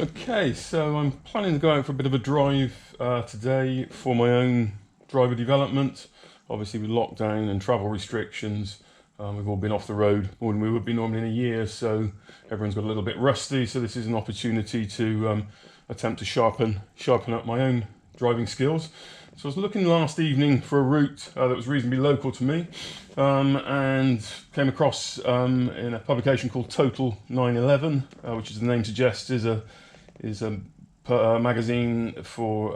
Okay, so I'm planning to go out for a bit of a drive today for my own driver development. Obviously with lockdown and travel restrictions, we've all been off the road more than we would be normally in a year, so everyone's got a little bit rusty, so this is an opportunity to attempt to sharpen up my own driving skills. So I was looking last evening for a route that was reasonably local to me, and came across in a publication called Total 911, which, as the name suggests, is a magazine for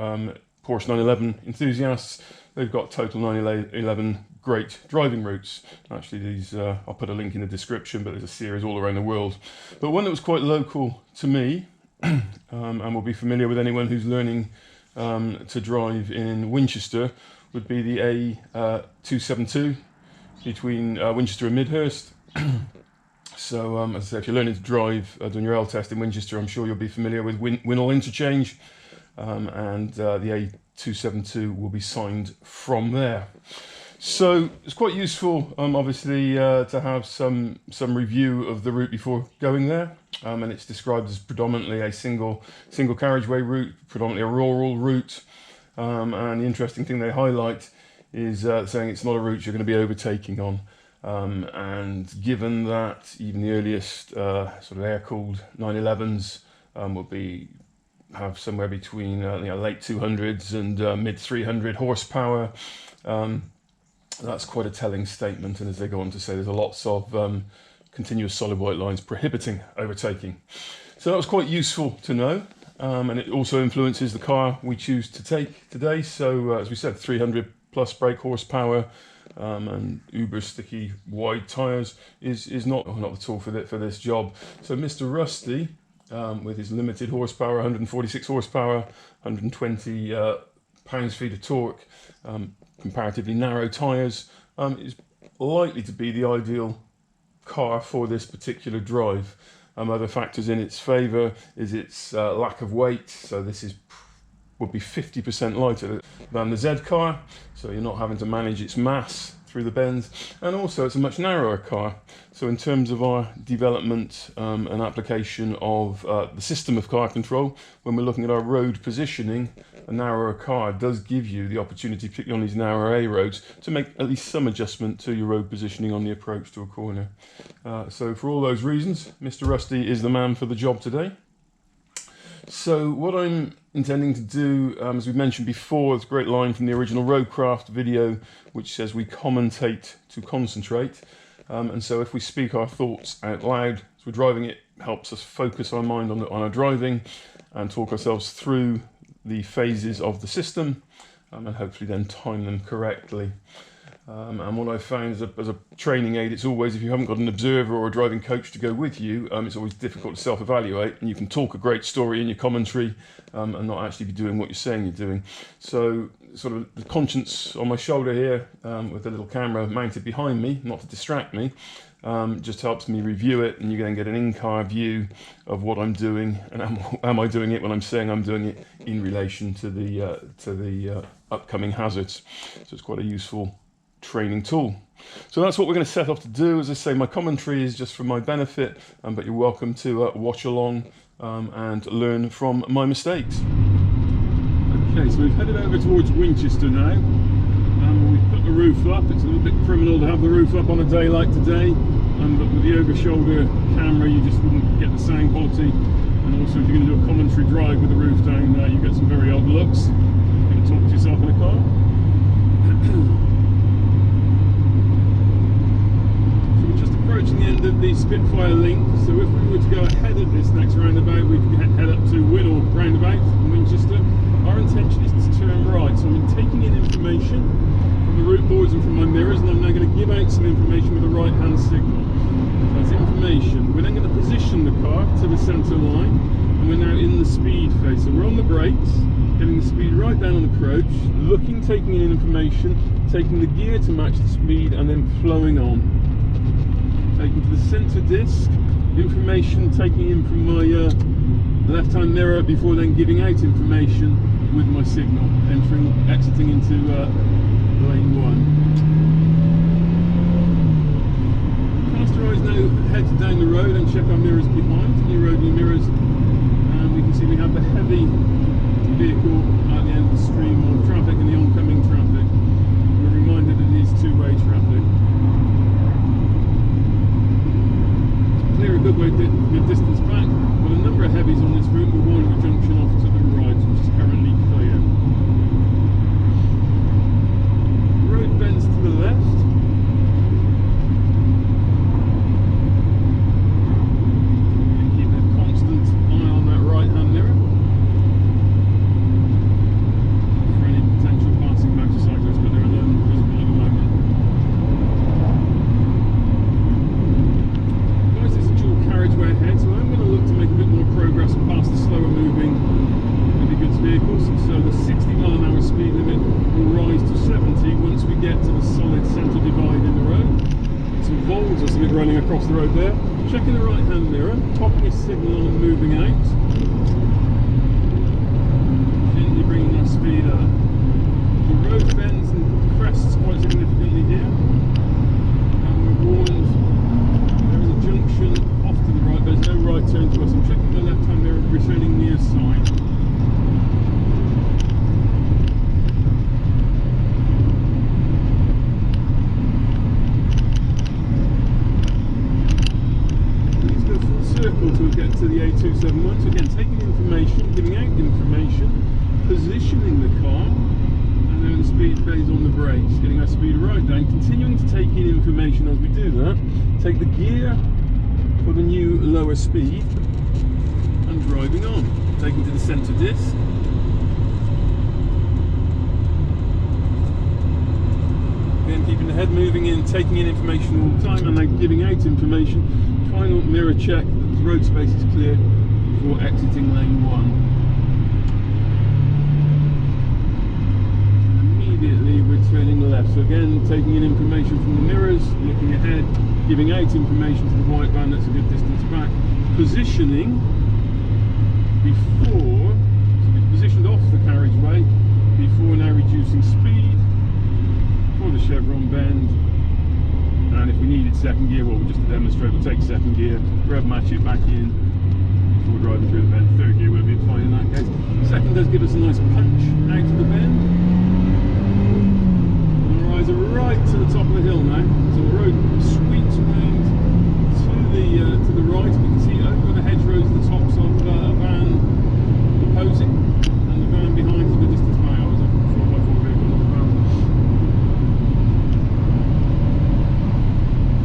Porsche 911 enthusiasts. They've got Total 911 great driving routes. Actually, these I'll put a link in the description, but there's a series all around the world. But one that was quite local to me, and will be familiar with anyone who's learning to drive in Winchester, would be the A272 between Winchester and Midhurst. So as I say, if you're learning to drive doing your L test in Winchester, I'm sure you'll be familiar with Winnall interchange, and the A272 will be signed from there. So it's quite useful, obviously, to have some review of the route before going there, and it's described as predominantly a single carriageway route, predominantly a rural route, and the interesting thing they highlight is saying it's not a route you're going to be overtaking on, and given that even the earliest sort of air-cooled 911s will have somewhere between late 200s and mid 300 horsepower. That's quite a telling statement, and as they go on to say, there's lots of continuous solid white lines prohibiting overtaking. So that was quite useful to know, and it also influences the car we choose to take today. So as we said, 300 plus brake horsepower and uber sticky wide tyres is not the tool for this job. So Mr. Rusty, with his limited horsepower, 146 horsepower, 120 pounds-feet of torque, comparatively narrow tyres, is likely to be the ideal car for this particular drive. Other factors in its favour is its lack of weight, so this would be 50% lighter than the Z car, so you're not having to manage its mass through the bends, and also it's a much narrower car. So in terms of our development and application of the system of car control, when we're looking at our road positioning, a narrower car does give you the opportunity, particularly on these narrow A roads, to make at least some adjustment to your road positioning on the approach to a corner. So for all those reasons, Mr. Rusty is the man for the job today. So what I'm intending to do, as we mentioned before, there's a great line from the original Roadcraft video which says we commentate to concentrate, and so if we speak our thoughts out loud as we're driving, it helps us focus our mind on our driving and talk ourselves through the phases of the system, and hopefully then time them correctly. And what I've found as a training aid, it's always, if you haven't got an observer or a driving coach to go with you, it's always difficult to self-evaluate, and you can talk a great story in your commentary and not actually be doing what you're saying you're doing. So sort of the conscience on my shoulder here, with a little camera mounted behind me, not to distract me, just helps me review it, and you then get an in-car view of what I'm doing, and am I doing it when I'm saying I'm doing it in relation to the upcoming hazards. So it's quite a useful training tool. So that's what we're going to set off to do. As I say, my commentary is just for my benefit, but you're welcome to watch along and learn from my mistakes. Okay, so we've headed over towards Winchester now, and we've put the roof up. It's a little bit criminal to have the roof up on a day like today, but with the over-shoulder camera you just wouldn't get the sound quality, and also if you're going to do a commentary drive with the roof down, you get some very odd looks. You're going to talk to yourself in a car. Approaching the end of the Spitfire link, so if we were to go ahead of this next roundabout, we could head up to Winchell roundabout in Winchester. Our intention is to turn right, so I've been taking in information from the route boards and from my mirrors, and I'm now going to give out some information with a right hand signal. So that's information. We're then going to position the car to the centre line, and we're now in the speed phase. So we're on the brakes, getting the speed right down on approach, looking, taking in information, taking the gear to match the speed, and then flowing on. Taking to the centre disc, information taking in from my left-hand mirror before then giving out information with my signal, exiting into lane 1. Cast our eyes now, head down the road and check our mirrors behind, new road, new mirrors, and we can see heavy vehicle at the end of the stream of traffic and the oncoming traffic. We're reminded it is two-way traffic. Clear a good distance back, but a number of heavies on this route. We're warning a junction off to the right, which is currently clear. The road bends to the left. Keep a constant eye on that right-hand mirror for any potential passing motorcyclists, but there are none visible at the moment. Carriageway ahead, so I'm going to look to make a bit more progress past the slower moving heavy goods vehicles. So the 60mph speed limit will rise to 70 once we get to the solid centre divide in the road. Some Volts or something running across the road there. Checking the right hand mirror, popping his signal on and moving out. Gently bringing our speed up. The road bends and crests quite significantly here, and we're warned there is a junction off to the right. There's no right turn to us. I'm checking the left hand mirror, returning near side. Let's go full circle to get to the A271. So again, taking information, giving out information, positioning the car, and then the speed phase on the brakes, getting our speed right down, continuing to take in information as we do that. Take the gear for the new lower speed and driving on. Taking to the centre disc. Again, keeping the head moving in, taking in information all the time, and then giving out information. Final mirror check that the road space is clear before exiting lane 1. And immediately we're turning left. So again, taking in information from the mirrors, looking ahead, giving out information to the white van that's a good distance back, positioning before, so we've positioned off the carriageway before now reducing speed for the Chevron Bend, and if we needed second gear, well, just to demonstrate, we'll take second gear, rev match it back in before driving through the bend. Third gear would have been fine in that case. Second does give us a nice punch out of the bend. Right to the top of the hill now, so the road sweeps around to the right. We can see over the hedgerows the tops of a van opposing, and the van behind is a good distance back. I was a 4x4 vehicle, not a van.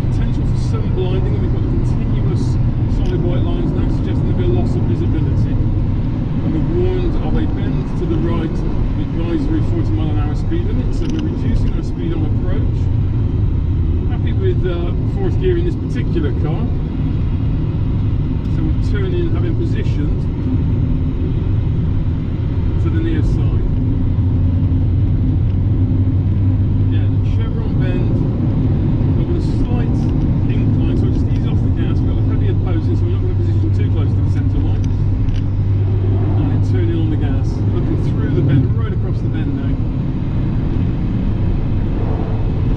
Potential for some blinding, and we've got continuous solid white lines now, suggesting there'll be a loss of visibility. And we're warned of a bend to the right, advisory 40mph speed limit, so we're reducing our speed on approach. Happy with fourth gear in this particular car, so we'll turn in, having positioned to the near side. Again, Chevron Bend, but with a slight incline, so I'll just ease off the gas. We've got the heavy opposing, so we're not going to position too close to the centre line. And then turn in on the gas, looking through the bend, right across the bend now.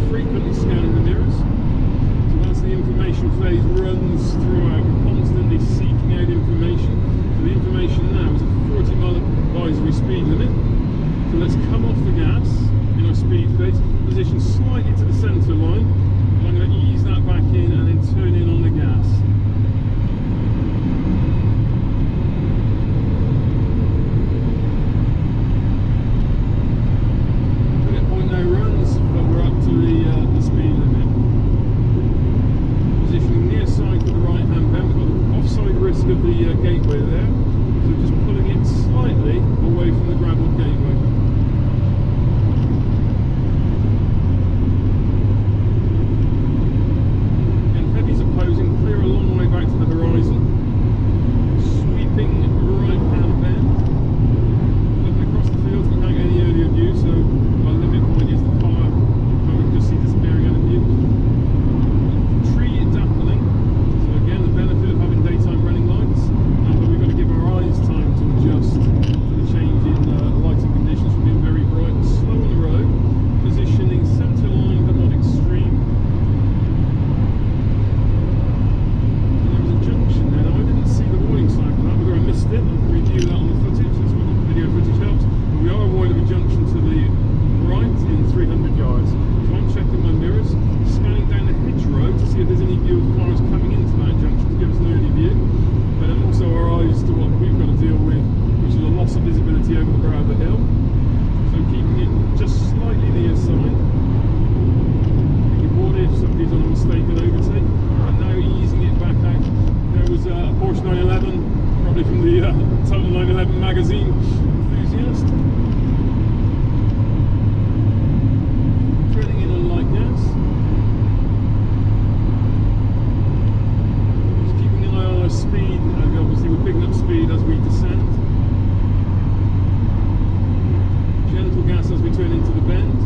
Frequently scanning the mirrors, so as the information phase runs throughout, we're constantly seeking out information. So the information now is a 40mph advisory speed limit, so let's come off the gas in our speed phase, position slightly to the centre line, and I'm going to ease that back in and then turn in on the gas. The speed limit. Positioning near side to the right hand bend, we've got the offside risk of the gateway there, so just pulling it slightly away from the gravel gateway. And heavies opposing, clear a long way back to the horizon. Sweeping right hand bend. Looking across the fields, we can't get any earlier view, so our limit point is the car. See disappearing out of view. Tree dappling, so again the benefit of having daytime running lights, but we've got to give our eyes time to adjust to the change in lighting conditions. the Untitled 911 magazine enthusiast. Turning in on light gas. Just keeping an eye on our speed, and obviously we're picking up speed as we descend. Gentle gas as we turn into the bend.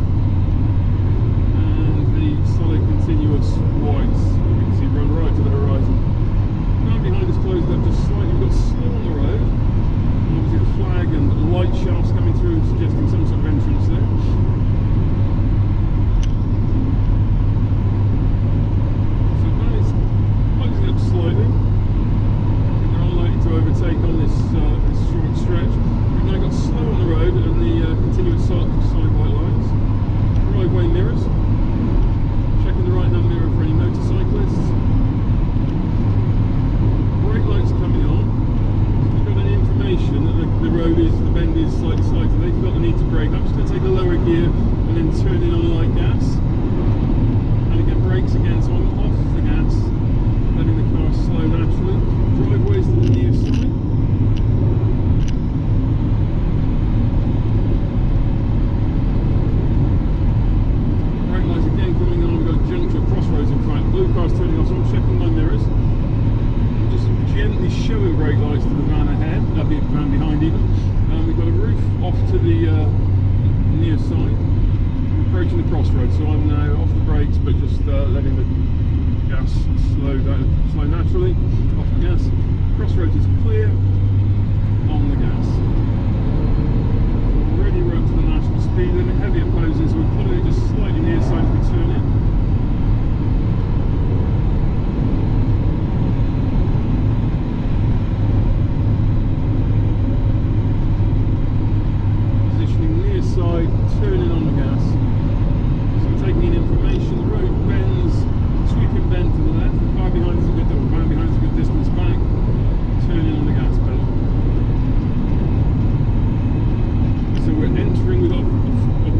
And the solid continuous whites, you can see, run right to the horizon. Behind us closed up just slightly. We've got slow on the road. And obviously the flag and the light shafts coming through, suggesting some sort of entrance there. So that is closing up slightly. I think they're unlikely to overtake on this short stretch. We've now got slow on the road and the continuous solid white lines. Driveway mirrors. Checking the right-hand mirror for any motorcyclists. Brake lights coming on. So we've got any information that the bend is slightly slighter. They felt the need to brake. I'm just going to take a lower gear and then turn in on light gas. And again, brakes again, so I'm off the gas, letting the car slow naturally. Driveways to the near side. Brake lights again coming on. We've got a junction of Crossroads in front. Blue car's turning off, so I'm checking my mirrors. Gently showing brake lights to the van ahead, that'd be a van behind even. We've got a roof off to the near side. We're approaching the Crossroads, so I'm now off the brakes, but just letting the gas slow naturally. Off the gas. Crossroads is clear. On the gas. Already we're up to the national speed limit. Heavy opposing, so we're pulling it just slightly near side as we turn in. Turning on the gas. So we're taking in information. The road bends, sweeping bend to the left. The car behind us is a good, van behind us is a good distance back. Turning on the gas pedal. So we're entering with a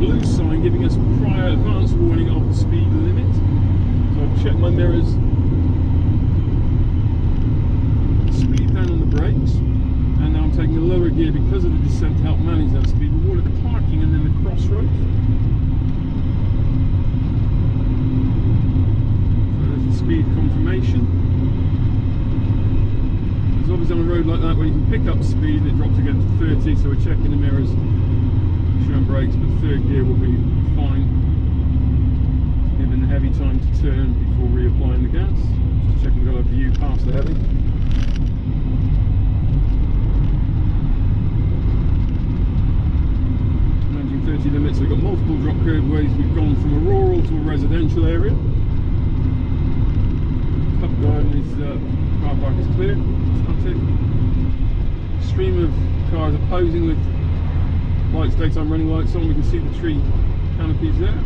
blue sign giving us prior advance warning of the speed limit. So I've checked my mirrors. Speed down on the brakes. And now I'm taking a lower gear because of the descent to help manage that speed. We're at the parking and then the Crossroads. So there's the speed confirmation. There's obviously on a road like that where you can pick up speed and it drops again to 30, so we're checking the mirrors, showing brakes, but third gear will be fine. Giving the heavy time to turn before reapplying the gas. Just checking we've got a view past the heavy. 30 limits, so we've got multiple drop curve ways. We've gone from a rural to a residential area. Pub garden is, car park is clear, static. Stream of cars opposing with lights, daytime running lights on. We can see the tree canopies there.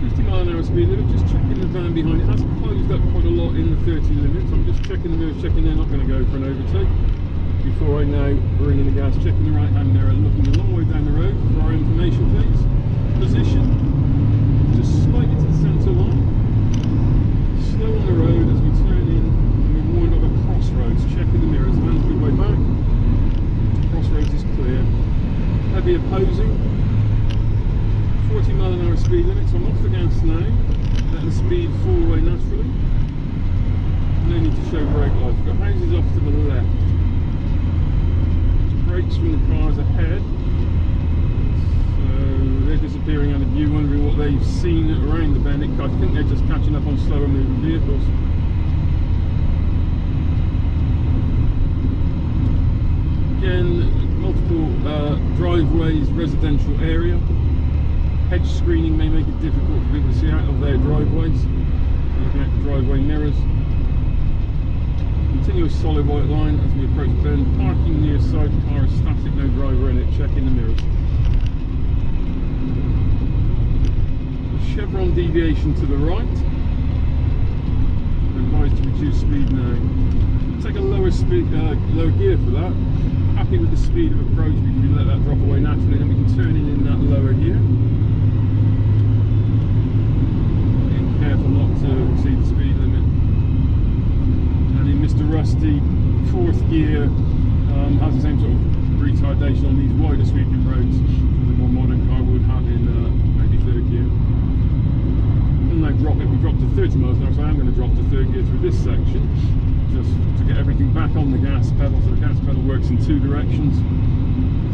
50-mile-an-hour speed limit, just checking the van behind. It has closed up quite a lot in the 30 limits. I'm just checking the mirrors, checking they're not going to go for an overtake. Before I now bring in the gas, checking the right hand mirror, looking a long way down the road for our information please. Position, just slightly to the centre line. Slow on the road as we turn in and we're warned of a Crossroads. Checking the mirrors, van's a good way back. Crossroads is clear. Heavy opposing. 40-mile-an-hour speed limit, so I'm off the gas now. Letting the speed fall away naturally. No need to show brake lights. We've got houses off to the left. Brakes from the cars ahead, so they're disappearing out of view, wondering what they've seen around the bend. I think they're just catching up on slower moving vehicles. Again, multiple driveways, residential area. Hedge screening may make it difficult for people to see out of their driveways. Looking at the driveway mirrors. Continuous solid white line as we approach the bend. Parking near side, car is static, no driver in it. Checking the mirrors. The Chevron deviation to the right. Advised to reduce speed now. Take a lower gear for that. Happy with the speed of approach because we let that drop away naturally, then we can turn in that lower gear. Being careful not to exceed the speed limit. And in Mr. Rusty, 4th gear, has the same sort of retardation on these wider sweeping roads as a more modern car would have in maybe 3rd gear. And we dropped to 30 miles an hour, so I am going to drop to 3rd gear through this section, just to get everything back on the gas pedal. So the gas pedal works in 2 directions,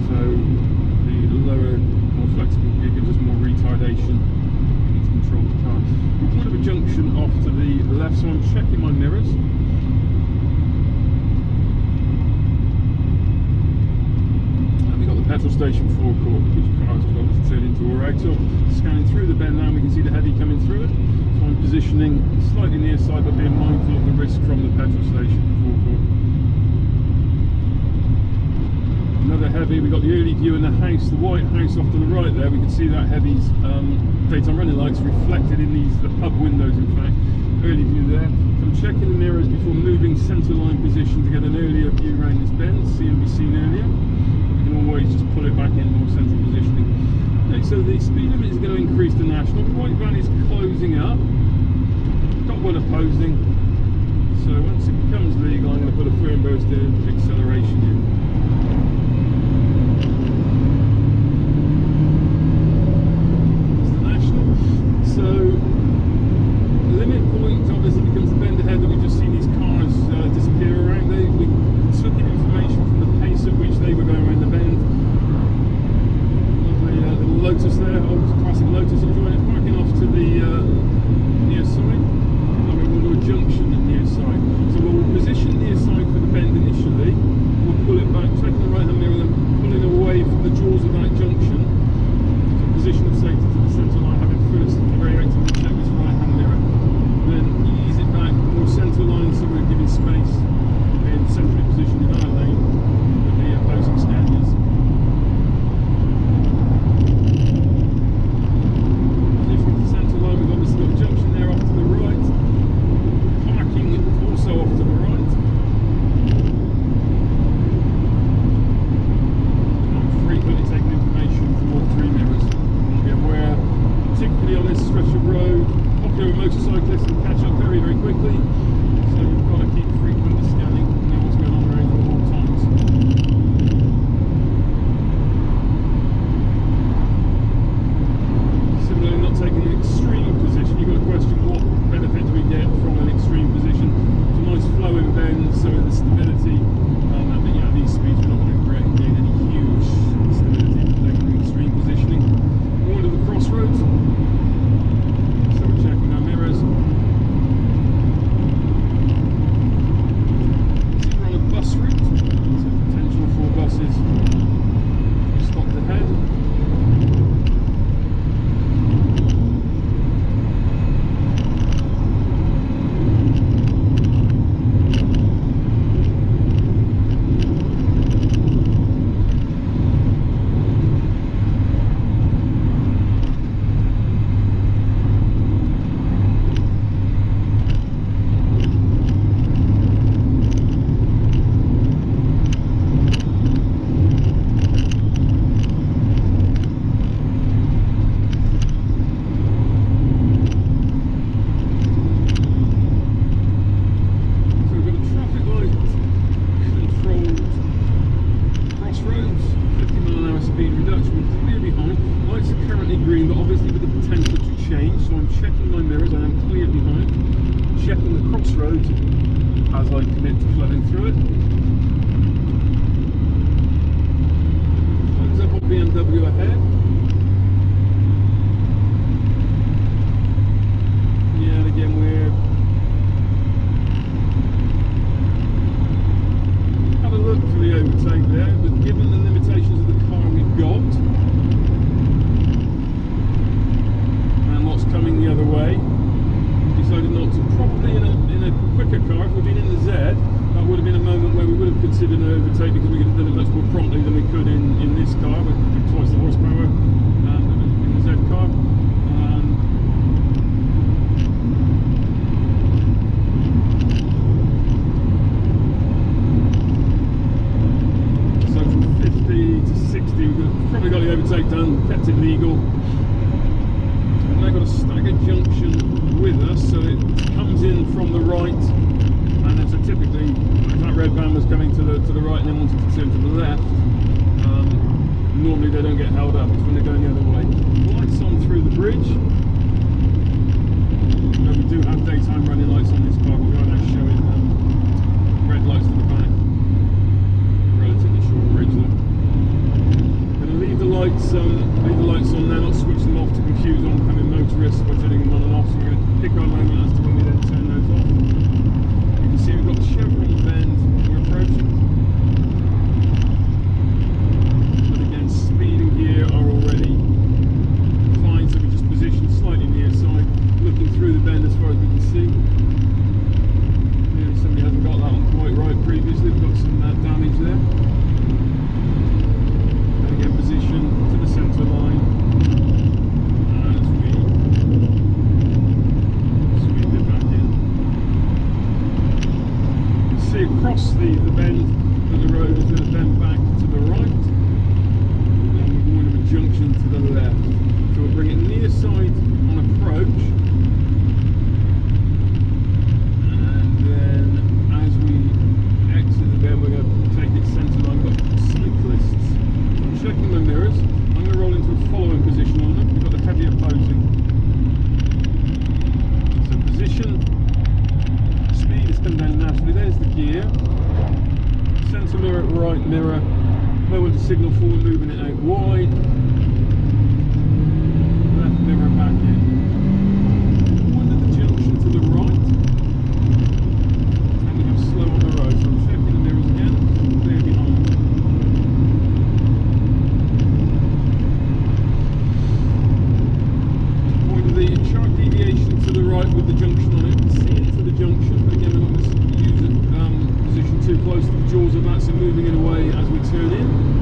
so the lower, more flexible gear gives us more retardation to control the car. We've got a junction off to the left, so I'm checking my mirrors. Petrol station forecourt, which cars could obviously turn into or out of. Scanning through the bend now, we can see the heavy coming through it. So I'm positioning slightly near side, but being mindful of the risk from the petrol station forecourt. Another heavy, we've got the early view in the house, the white house off to the right there. We can see that heavy's daytime running lights reflected in the pub windows, in fact. Early view there. So I'm checking the mirrors before moving centre line position to get an earlier view around this bend, see and be seen earlier. Always just pull it back in more central positioning. Okay, so the speed limit is going to increase to national. The white van is closing up. Got one opposing. So once it becomes legal, I'm going to put a firm burst in, acceleration in. It's the national. So limit point obviously becomes the bend ahead that we've just seen these cars disappear around. We took in information from the pace at which they were going around the bend. Lovely little Lotus there, old classic Lotus, enjoying it, parking off to the near side. And we'll do a junction at near side. So we'll position near side for the bend initially. We'll pull it back, taking the right hand mirror, then pulling away from the jaws of that junction. So position of safety to the centre line, having first very actively check this right hand mirror. Then ease it back more centre line, so we're giving space in centrally positioned in our lane with the opposing Scanias. Positioning to centre line, we've obviously got a junction there off to the right. Parking also off to the right. I'm frequently taking information from all 3 mirrors. Be aware, particularly on this stretch of road, popular with motorcyclists can catch up very, very quickly. So you've got to keep frequently scanning and know what's going on around you at all times. Similarly, not taking an extreme position. You've got to question what benefit do we get from an extreme position. It's a nice flowing bend, so the stability, these speeds are not going to gain any huge stability from taking an extreme positioning. We're onto the Crossroads, so we're checking our mirrors. Bus route, so potential for buses stopped ahead. Checking the Crossroads as I commit to flooding through it. Close up on BMW ahead. Yeah, and again we're had a look for the overtake there, but given the limitations of the car we've got and what's coming the other way, decided not to. Probably in a quicker car, if we'd been in the Z, that would have been a moment where we would have considered an overtake, because we could have done it much more promptly than we could in this car with twice the horsepower in the Z car. So from 50 to 60, we've probably got the overtake done, kept it legal. They've got a staggered junction with us, so it comes in from the right And then so typically, if that red van was coming to the right and then wanted to turn to the left, normally they don't get held up. It's when they're going the other way. Lights on through the bridge. Now we do have daytime running lights on this car, but we are now showing red lights to the back. Relatively short bridge though. Going to leave the lights on now, not switch them off to confuse oncoming motorists by turning them on and off. So we're going to pick our moment as to when we then turn those off. You can see we've got the Chevron Bend we're approaching. But again, speed and gear are already fine, so we just position slightly near side, looking through the bend as far as we can see. Maybe somebody hasn't got that one quite right previously, we've got some damage there. And again, position to the centre line as we sweep it back in. You can see across the bend that the road is going to bend back to the right, and we're going to a junction to the left. So we'll bring it near side on approach, and then as we exit the bend we're going to take it centre line. We've got cyclists. I'm checking my mirrors. I'm going to roll into a following position on them. We've got the heavy opposing. So position, speed has come down naturally. There's the gear. Centre mirror, right mirror. Know when to signal forward, moving it out wide. Left mirror back in. Under the junction to the right. And we have slow on the road. So I'm checking the mirrors again. Clear behind. Point of the sharp deviation to the right with the junction on it. See into the junction, but again we're not going to use it position too close to the jaws of that, so moving it away as we turn in.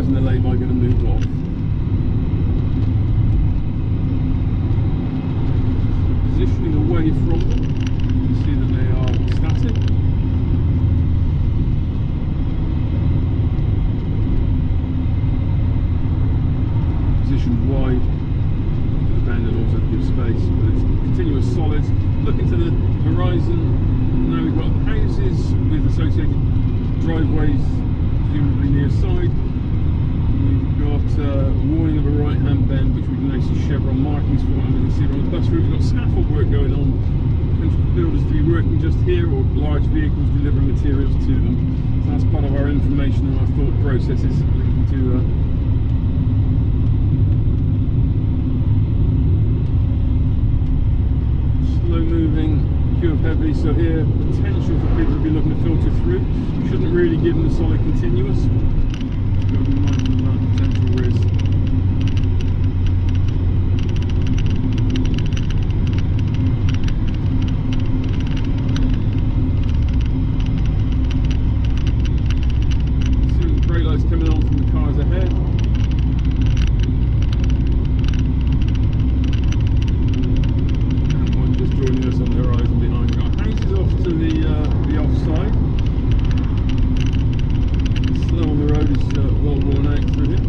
And the lay-by going to move off. Positioning away from them, you can see that they wide for the bend and also to give space, but it's continuous solids. Looking to the horizon, now we've got houses with associated driveways, presumably near side. We've got warning of a right-hand bend, which we can now see chevron markings for, and we can see on the bus route we've got scaffold work going on. Potential for builders to be working just here, or large vehicles delivering materials to them. So that's part of our information and our thought processes linking to slow moving queue of heavy. So here, potential for people to be looking to filter through. You shouldn't really give them the solid continuous. You've got to be mindful of that potential risk. See the brake lights coming on from the cars ahead. Joining us on the horizon behind. We've got houses off to the offside. Slow on the road is well worn out through here.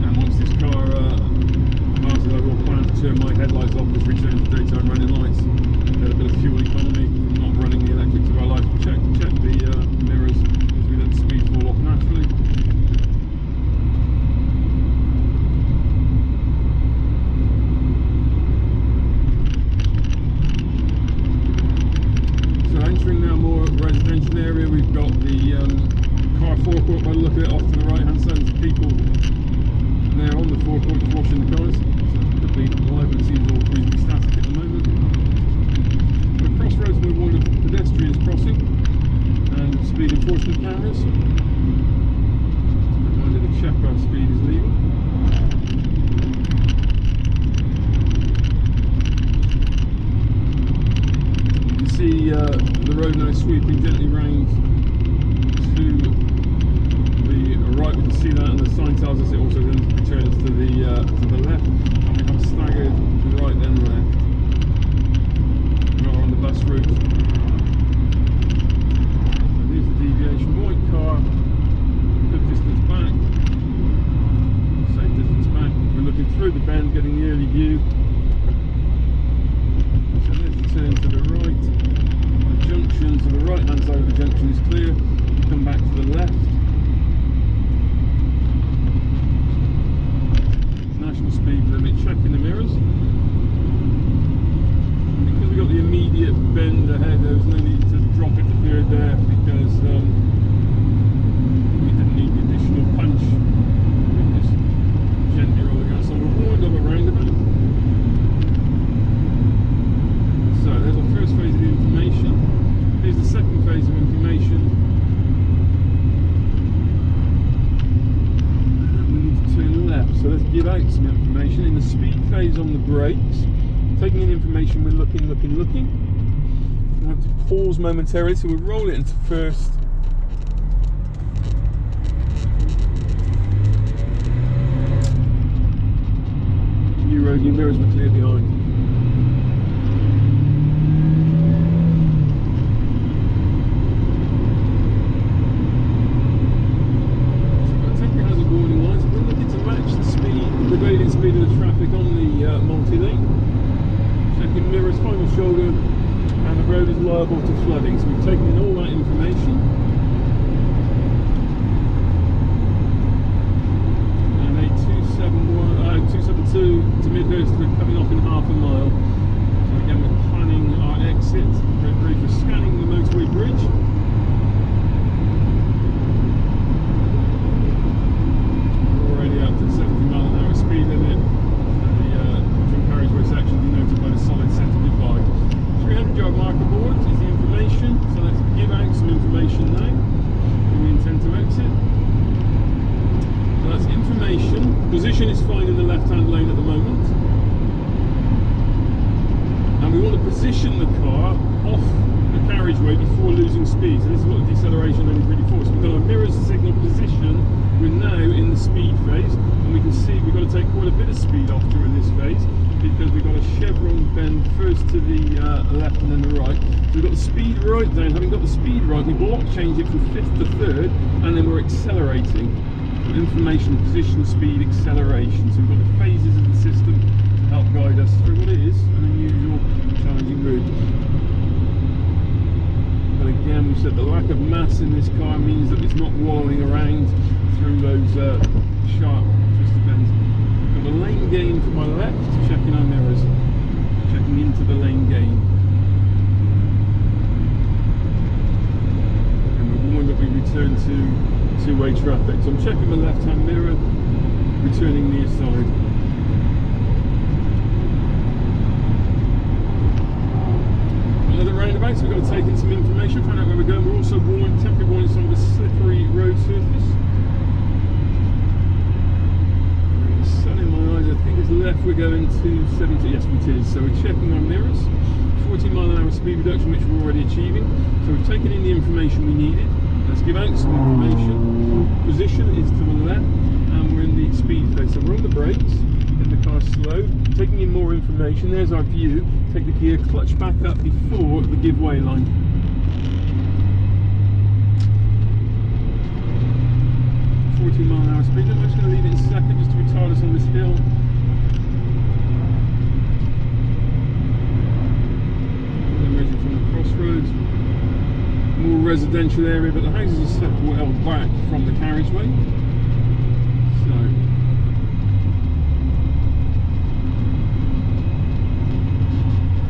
And once this car passes, I will plan to turn my headlights off, just return to daytime running lights. Get a bit of fuel economy from not running the electrics of our life. Check the mirrors as we let the speed fall off naturally. Entering now more residential area, we've got the car forecourt by the look of it off to the right hand side. There's people there on the forecourt just washing the cars, so it could be live, but it seems all reasonably static at the moment. The Crossroads, we warned of pedestrians crossing and speed enforcement cameras. Just a reminder to check our speed is legal. See the road now sweeping gently round to the right. We can see that, and the sign tells us it also then returns to the left, and we have staggered right then left. We're on the bus route. So here's the deviation. White car, good distance back, same distance back. We're looking through the bend, getting the early view. So let's turn to the right. Junction to the right hand side of the junction is clear. Come back to the left. National speed limit, checking the mirrors. Because we've got the immediate bend ahead, there was no need to drop it to third there, because we didn't need the additional punch. We just gently roll the gas. So we're warned of a roundabout. So there's our first phase of the information. Here's the second phase of information. And we need to turn left. So let's give out some information. In the speed phase on the brakes, taking in information, we're looking. We have to pause momentarily, so we'll roll it into first. New road, new mirrors were clear behind. Prevailing speed of the traffic on the multi-lane. Checking mirrors, final shoulder, and the road is liable to flooding. So we've taken in all that information. And a 272 to Midhurst, we're coming off in half a mile. So again, we're planning our exit. We're ready for scanning the motorway bridge. Already up to 70-mile-an-hour speed limit. The dual carriageway section denoted by the solid centre divide. 300-yard marker board is the information, so let's give out some information now. We intend to exit. So that's information. Position is fine in the left-hand lane at the moment. And we want to position the car off the carriageway before losing speed. So this is what the deceleration lane is really for. So we've got our mirrors signal position. We're now in the speed phase, and we can see we've got to take quite a bit of speed off during this phase, because we've got a chevron bend first to the left and then the right. So we've got the speed right down. Having got the speed right, we block change it from fifth to third, and then we're accelerating. Information, position, speed, acceleration. So we've got the phases of the system to help guide us through what is an unusual, challenging route. But again, we've said the lack of mass in this car means that it's not wallowing around through those sharp twisted bends. We've got a lane gain to my left, checking our mirrors, checking into the lane gain. And we're warned that we return to two-way traffic. So I'm checking my left-hand mirror, returning near side. Another roundabout, so we've got to take in some information, find out where we're going. We're also warned, temporary warning, some of the slippery road surface. The sun in my eyes, I think it's left, we're going to 70, yes it is. So we're checking our mirrors, 40-mile-an-hour speed reduction, which we're already achieving. So we've taken in the information we needed. Let's give out some information. Position is to the left, and we're in the speed phase. So we're on the brakes, getting the car slow, taking in more information. There's our view. Take the gear, clutch back up before the give way line. .40-mile-an-hour speed. I'm just going to leave it in second just to retard us on this hill. Emerging from the crossroads. More residential area, but the houses are set well back from the carriageway. So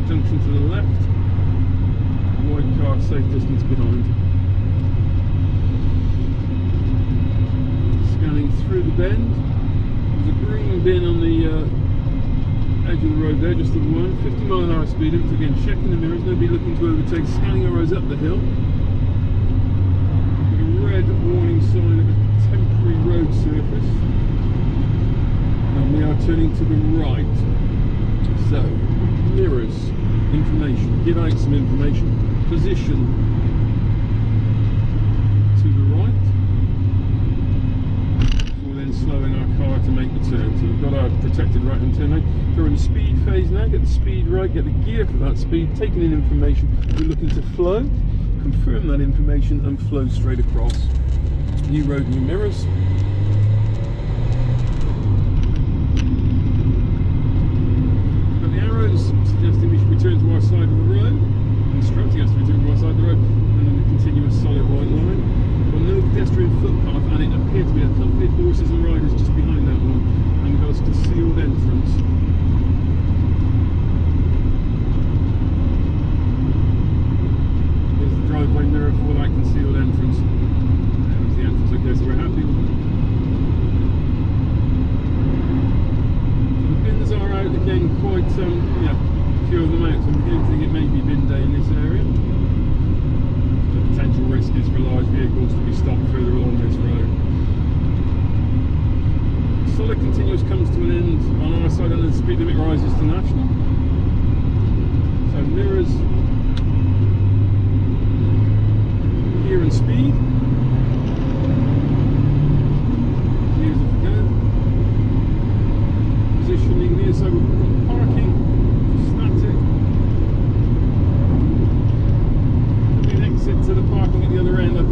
junction to the left, white car safe distance behind. Scanning through the bend. There's a green bin on the edge of the road there, just the one. 50-mile-an-hour speed limit. Again, checking the mirrors, nobody looking to overtake, scanning our eyes up the hill. Red warning sign of a temporary road surface, and we are turning to the right. So mirrors, information, give out some information, position to the right, before then slowing our car to make the turn. So we've got our protected right hand turn lane. So we're in the speed phase now, get the speed right, get the gear for that speed, taking in information. We're looking to flow, confirm that information and flow straight across. New road, new mirrors. But the arrows suggesting we should return to our side of the road, instructing us to return to our side of the road, and then a continuous solid white line. Well, no pedestrian footpath, and it appeared to be a company of horses and riders just behind that one, and we've got a concealed entrance. Driveway mirror for that concealed entrance. There's the entrance, okay, so we're happy with it. So the bins are out again, quite, yeah, a few of them out, so I'm beginning to think it may be bin day in this area. The potential risk is for large vehicles to be stopped further along this road. Solid continuous comes to an end on our side, and then the speed limit rises to national. So mirrors, gear and speed. Here's if we go. Positioning here, so we've got parking, static. There'll be an exit to the parking at the other end. There's a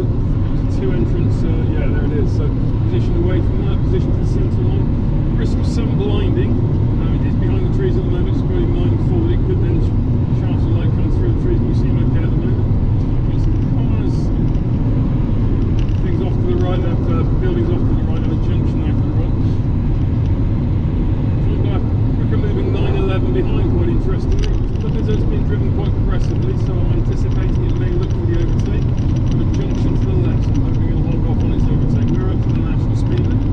two entrance, yeah, there it is. So position away from that, position to the centre line. Risk of some blinding. It is behind the trees at the moment, it's very mindful that it could then shafts of light come through the trees, but we seem okay at the moment. Off to the right, that building's off to the right, and a junction there to the right. We're moving 911 behind, quite interestingly. It looks as though it's been driven quite aggressively, so I'm anticipating it may look for the overtake. And a junction to the left, I'm hoping it'll hold off on its overtake. We're up to the national speed limit.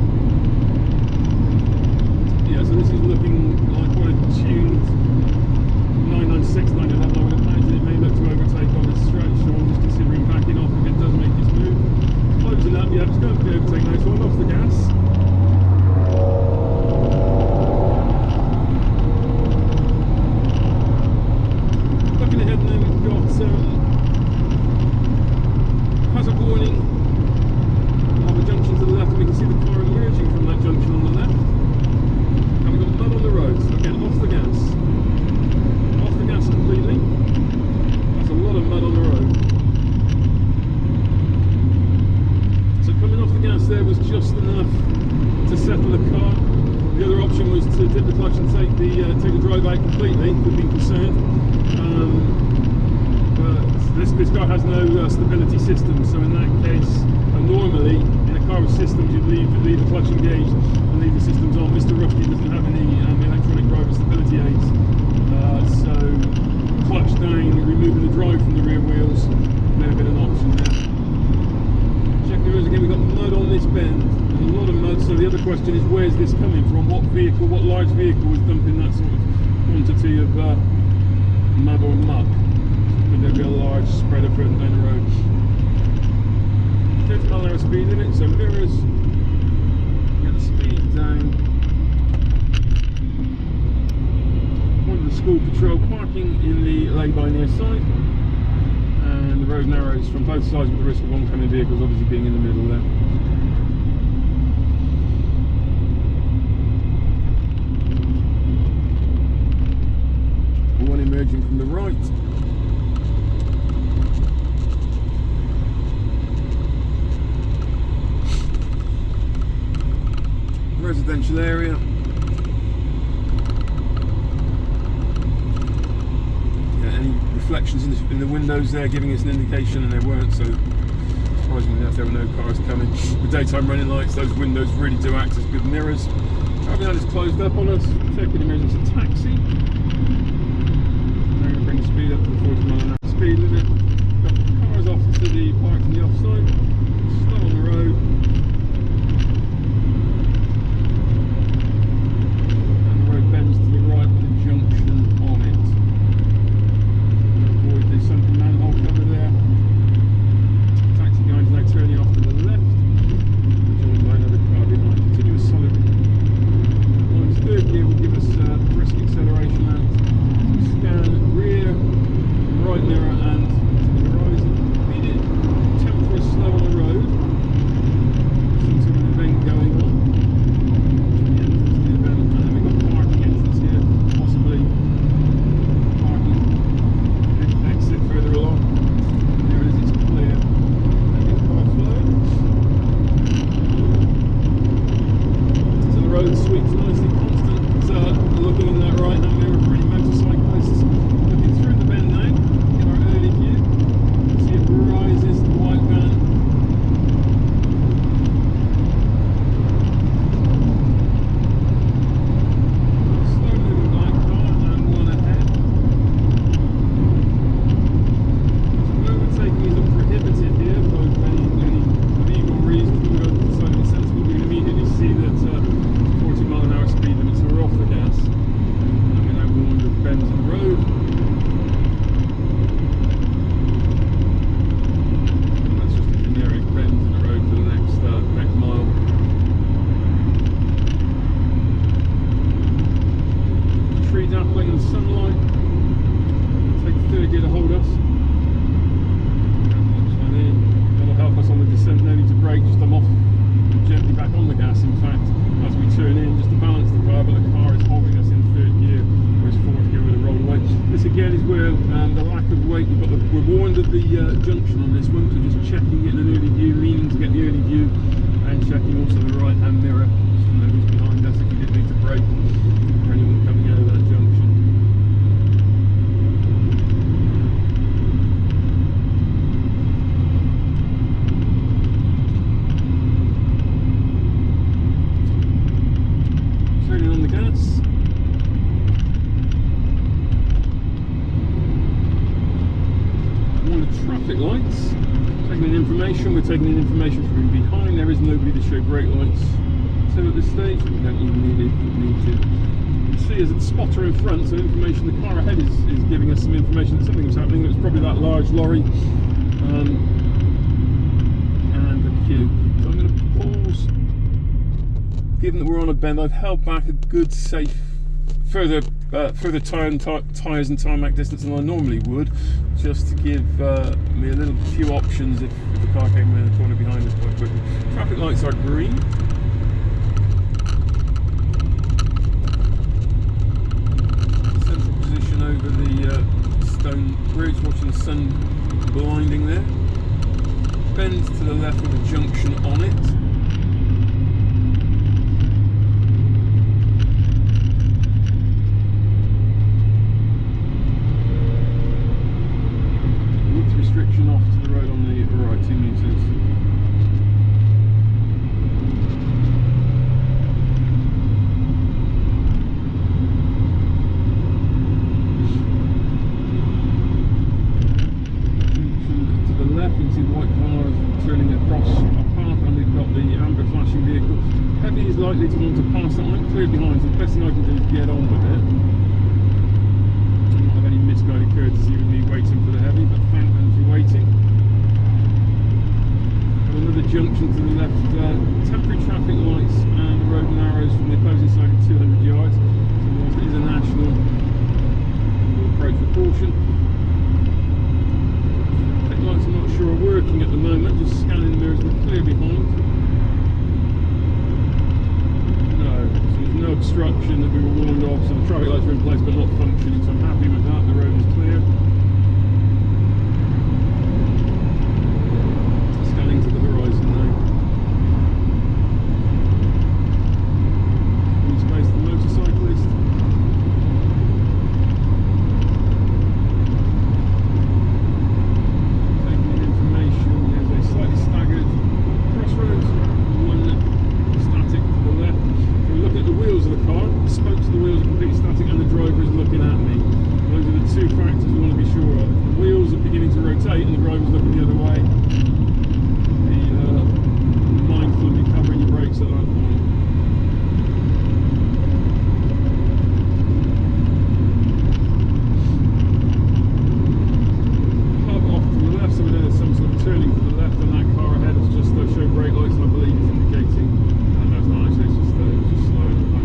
Yeah, so this is looking like quite a tuned 996, 911. I would imagine it may look to overtake on this stretch, so I'm just considering backing off if it does make its move. Closing up, yeah, it's going for the overtake now, so I'm off the gas. Looking ahead now, we've got hazard warning of a junction to the left, and we can see the car emerging from that junction on the left. And we've got mud on the road, so again, off the gas. Off the gas completely. That's a lot of mud on the road. Coming off the gas there was just enough completely, we've been concerned. But this car has no stability system, so in that case, normally in a car with systems you'd leave the clutch engaged and leave the systems on. Mr. Rusty doesn't have any electronic driver stability aids, so clutch down, removing the drive from the rear wheels may have been an option there. Check the mirrors again, we've got mud on this bend, there's a lot of mud, so the other question is where's this coming from? What vehicle, what large vehicle was dumping that sort of quantity of mud or muck? Could there be a large spreader further down the road? 30 mile an hour speed limit, so mirrors, get the speed down. One of the school patrol parking in the lay-by near side, and the road narrows from both sides with the risk of oncoming vehicles obviously being in the middle there. One emerging from the right. Residential area. Yeah, any reflections in the windows there giving us an indication, and there weren't, so surprisingly enough there were no cars coming. With daytime running lights, those windows really do act as good mirrors. Driving that is closed up on us. Checking emergency taxi. Now we're going to bring the speed up to the 40 mile an hour speed limit. Got the cars off to the parked on the offside. Slow on the road. Bends to the right with a junction on it. Avoid the sunken manhole cover there. Taxi guy is now turning off to the left. Joined by another car behind. Continuous solid lines. Third gear will give us brisk acceleration out. So scan rear, right mirror, and to the horizon. Immediate temporary slow on the road. Some event going on. Sweeps nicely constant, looking in that right hand mirror for any motorcyclists. Looking through the bend now, get our early view. See it rises the white van. Slow moving black car and one ahead. So overtaking isn't prohibited here for any legal reasons. We've decided it's sensible. We can immediately see that 40 mile an hour speed limit, so we're off the gas. And we're now warned of bends in the road. And that's just a generic bend in the road for the next mile. Tree dappling and sunlight. Take third gear to hold us. That'll help us on the descent. No need to brake, just I'm off gently back on the gas. In fact, as we turn in, just to balance the car, but the car is holding us in third gear, whereas fourth gear would have rolled away. This again is where the lack of weight, we're warned of the junction on this one, so just checking, getting an early view, meaning to get the early view, and checking also the right hand mirror, just to know who's behind us if we did need to brake for anyone coming out of that junction. On the gas. One of the traffic lights. Taking in information. We're taking in information from behind. There is nobody to show brake lights. So at this stage, we don't even need to. You can see as a spotter in front, so information. The car ahead is giving us some information that something was happening. It was probably that large lorry. And the queue. So I'm going to pause. Given that we're on a bend, I've held back a good, safe, further tyres and tarmac distance than I normally would, just to give me a few options if the car came around the corner behind us quite quickly. Traffic lights are green. Central position over the stone bridge, watching the sun blinding there. Bend to the left with a junction on it. restriction off to the road on the right, 2 metres. Left, you can see the white cars turning across a path, and we've got the amber flashing vehicle. Heavy is likely to want to pass that. I'm clear behind, so the best thing I can do is get on with it. I don't have any misguided courtesy with me waiting for the heavy, but thank them for waiting. And another junction to the left, temporary traffic lights and the road narrows from the opposing side of 200 yards. So whilst it is a national, we'll approach with caution. Lights I'm not sure are working at the moment, just scanning the mirrors, we're clear behind. No, so there's no obstruction that we were warned of, so the traffic lights are in place but not functioning, so I'm happy with that, the road is clear. Scanning to the horizon now. We space the motorcyclist. Slightly staggered Crossroads, one static to the left. If we look at the wheels of the car, the spokes of the wheels are completely static and the driver is looking at me. Those are the two factors we want to be sure of. The wheels are beginning to rotate and the driver's looking the other way. Be mindful of you covering your brakes at that point. So we know there's some sort of turning to the left, and that car ahead has just showed brake lights, and I believe it's indicating. No, it's not actually, it's just slowing it down.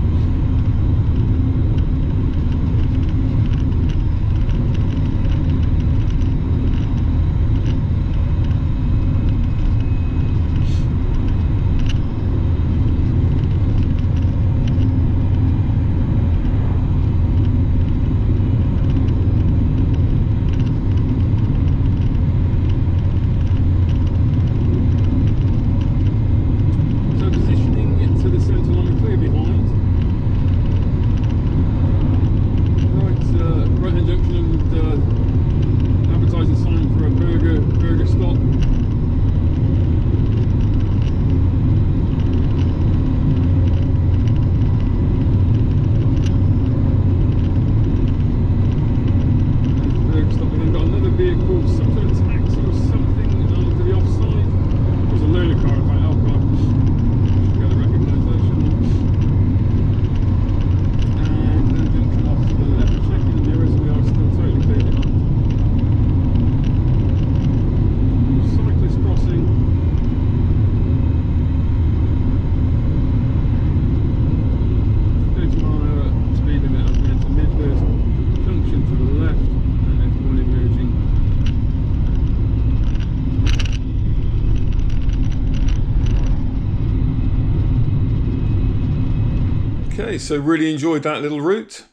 Okay, so really enjoyed that little route,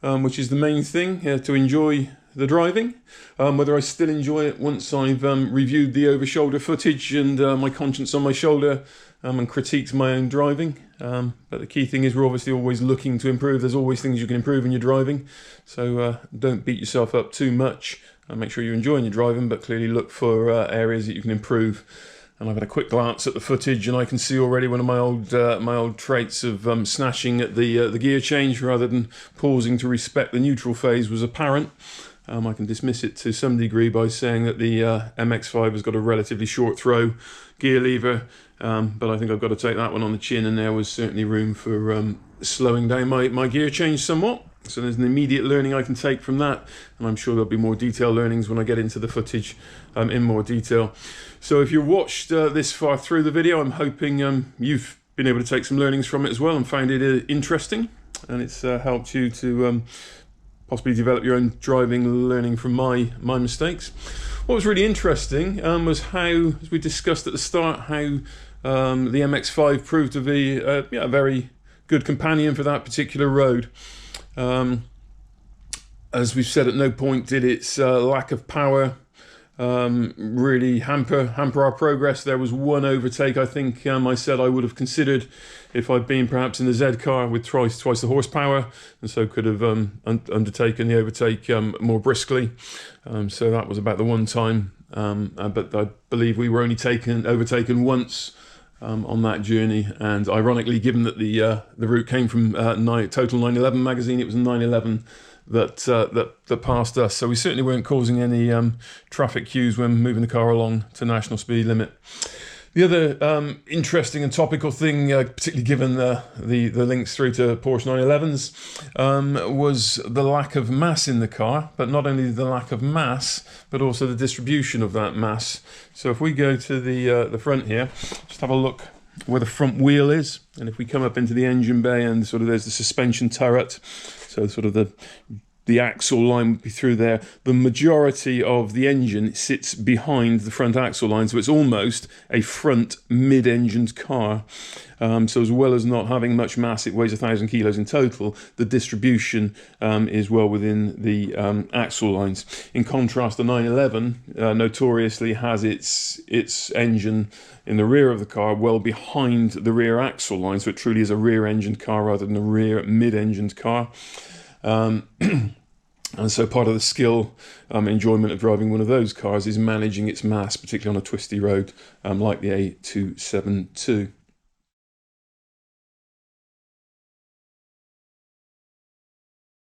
which is the main thing, to enjoy the driving. Whether I still enjoy it once I've reviewed the over-shoulder footage and my conscience on my shoulder and critiqued my own driving. But the key thing is we're obviously always looking to improve. There's always things you can improve in your driving, so don't beat yourself up too much. Make sure you're enjoying your driving, but clearly look for areas that you can improve. And I've had a quick glance at the footage, and I can see already one of my old traits of snatching at the gear change rather than pausing to respect the neutral phase was apparent. I can dismiss it to some degree by saying that the MX-5 has got a relatively short throw gear lever, but I think I've got to take that one on the chin, and there was certainly room for slowing down my gear change somewhat. So there's an immediate learning I can take from that, and I'm sure there'll be more detailed learnings when I get into the footage in more detail. So if you watched this far through the video, I'm hoping you've been able to take some learnings from it as well and found it interesting, and it's helped you to possibly develop your own driving, learning from my mistakes. What was really interesting was how, as we discussed at the start, how the MX-5 proved to be a very good companion for that particular road. As we've said, at no point did its lack of power really hamper our progress. There was one overtake I think I said I would have considered if I'd been perhaps in the Z car with twice the horsepower, and so could have undertaken the overtake more briskly. So that was about the one time but I believe we were only overtaken once on that journey. And ironically, given that the route came from Total 911 magazine, it was 911 that passed us. So we certainly weren't causing any traffic queues when moving the car along to national speed limit. The other interesting and topical thing, particularly given the links through to Porsche 911s, was the lack of mass in the car, but not only the lack of mass, but also the distribution of that mass. So if we go to the front here, just have a look where the front wheel is, and if we come up into the engine bay and sort of there's the suspension turret, so sort of the axle line would be through there. The majority of the engine sits behind the front axle line, so it's almost a front mid-engined car. So as well as not having much mass, it weighs 1,000 kilos in total, the distribution is well within the axle lines. In contrast, the 911 notoriously has its engine in the rear of the car, well behind the rear axle line, so it truly is a rear-engined car rather than a rear mid-engined car. And so part of the skill, enjoyment of driving one of those cars is managing its mass, particularly on a twisty road like the A272.